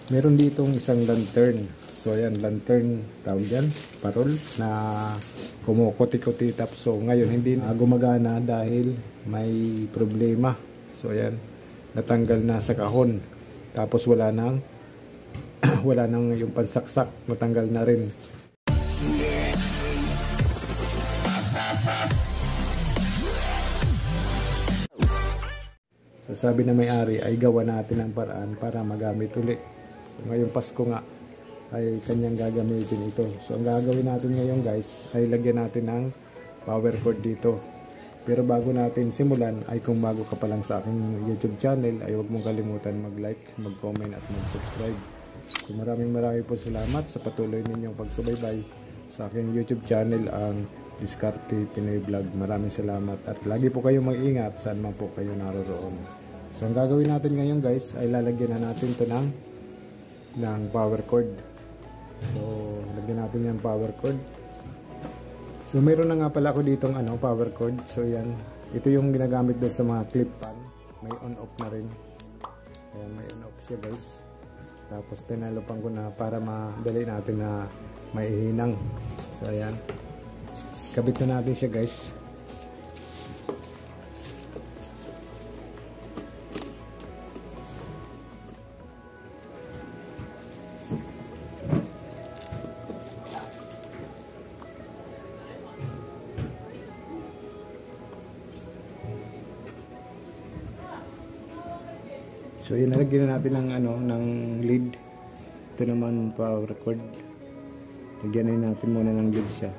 Meron ditong isang lantern. So ayan, lantern tawag yan, parol na kumukuti-kuti tap. So ngayon hindi na gumagana dahil may problema. So ayan, natanggal na sa kahon. Tapos wala nang wala nang yung pansaksak, natanggal na rin. So sabi na may-ari ay gawa natin ang paraan para magamit uli. So ngayong Pasko nga ay kanyang gagamitin ito. So ang gagawin natin ngayon guys ay lagyan natin ng power cord dito. Pero bago natin simulan ay kung bago ka pa lang sa aking YouTube channel ay huwag mong kalimutan mag-like, mag-comment at mag-subscribe. So maraming po salamat sa patuloy ninyong pagsubaybay sa aking YouTube channel, ang Diskarte Pinoy Vlog. Maraming salamat at lagi po kayong mag-ingat saan man po kayo naroon. So ang gagawin natin ngayon guys ay lalagyan na natin ito ng power cord. So lagyan natin yung power cord. So mayroon na nga pala ako ditong power cord. So yan, ito yung ginagamit doon sa mga clip pan. May on off na rin. Ayan, may on off siya guys. Tapos tinalopan ko na para madali natin na maihinang. So ayan, kabit na natin siya guys. So yun, nalagyan na natin ng lead. Ito naman power cord. Lagyan na natin muna ng lead siya.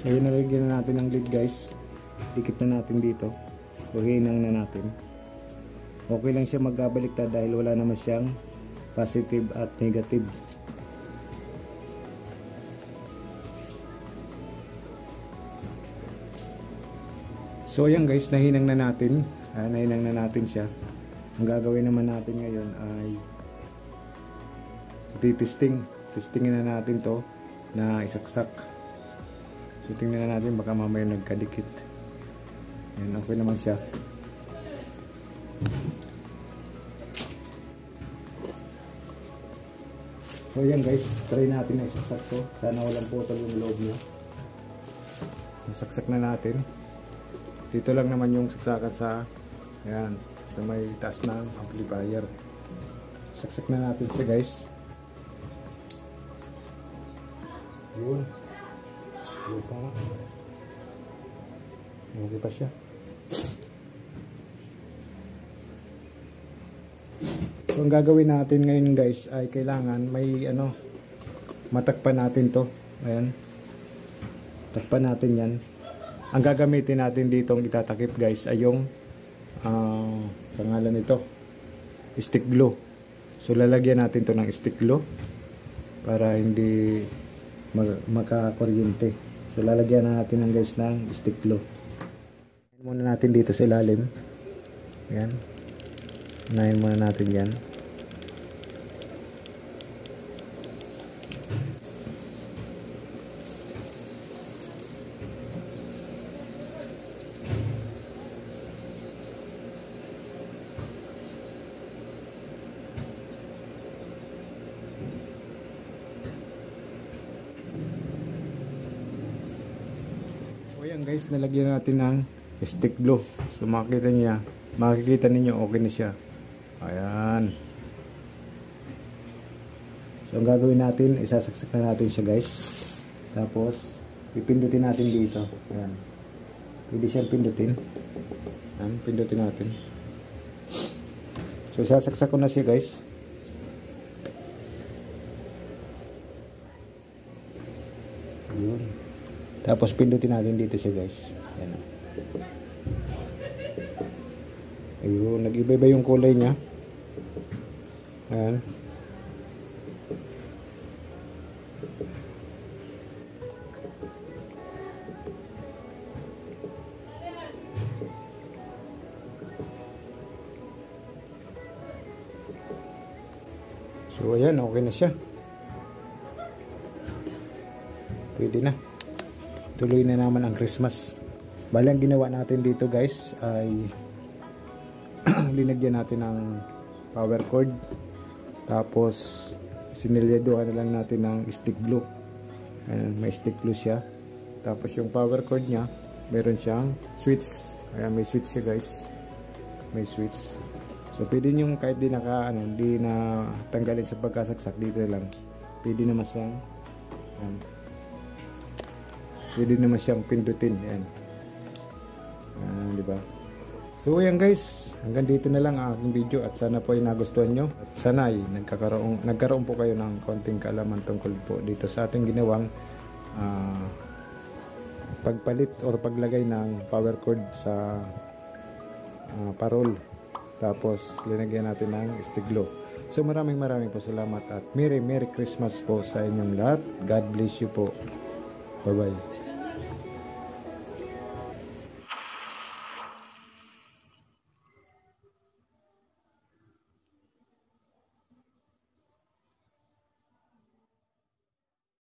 So yun, nalagyan na natin ng lead guys. Dikit na natin dito. So hinang na natin. Okay lang siya magbaliktad dahil wala naman siyang positive at negative. So ayan guys, nahinang na natin. Nahinang na natin siya. Ang gagawin naman natin ngayon ay testingin na natin to na isaksak. So tingnan na natin, baka mamaya nagkadikit. Yan, okay naman siya. So yan guys, try natin na isaksak to. Sana walang putol yung loob niya. Isaksak na natin. Dito lang naman yung saksakan sa may taas ng amplifier. Saksak na natin siya guys. Yun. Yun pa. Okay pa siya. So ang gagawin natin ngayon guys ay kailangan may matakpan natin to. Ayan. Takpan natin yan. Ang gagamitin natin dito ang itatakip guys ay yung pangalan nito, stick glue. So lalagyan natin to ng stick glue para hindi makakuryente. So lalagyan na natin guys ng stick glue. Muna natin dito sa ilalim. Ayan. Unahin muna natin yan. So ayan guys, nalagyan natin ng stick glue. So makikita ninyo okay na siya. Ayan. So ang gagawin natin, isasaksak na natin siya guys. Tapos pipindutin natin dito. Ayan. Pwede siyang pindutin. Ayan, pindutin natin. So isasaksak ko na siya guys. Ayan. Tapos pindutin natin dito siya guys. Ayan. Ayun, nag-iba-iba yung kulay niya. Ayan. So ayan, okay na siya. Pwede na. Tuloy na naman ang Christmas. Bali ang ginawa natin dito guys ay linagyan natin ng power cord. Tapos sinilyaduhan na lang natin ng stick glue. Ayan, may stick glue siya. Tapos yung power cord niya, meron siyang switch. Ayan, may switch siya guys. May switch. So pwede nyo kahit di na tanggalin sa pagkasaksak, dito lang. Pwede naman siyang pwede naman siyang pindutin. Ayan. Diba? So ayan guys, hanggang dito na lang ang aking video at sana po ay nagustuhan nyo. At sana ay nagkaroon po kayo ng konting kaalaman tungkol po dito sa ating ginawang pagpalit or paglagay ng power cord sa parol. Tapos linagyan natin ng stick glue. So maraming po salamat at Merry Christmas po sa inyong lahat. God bless you po. Bye bye.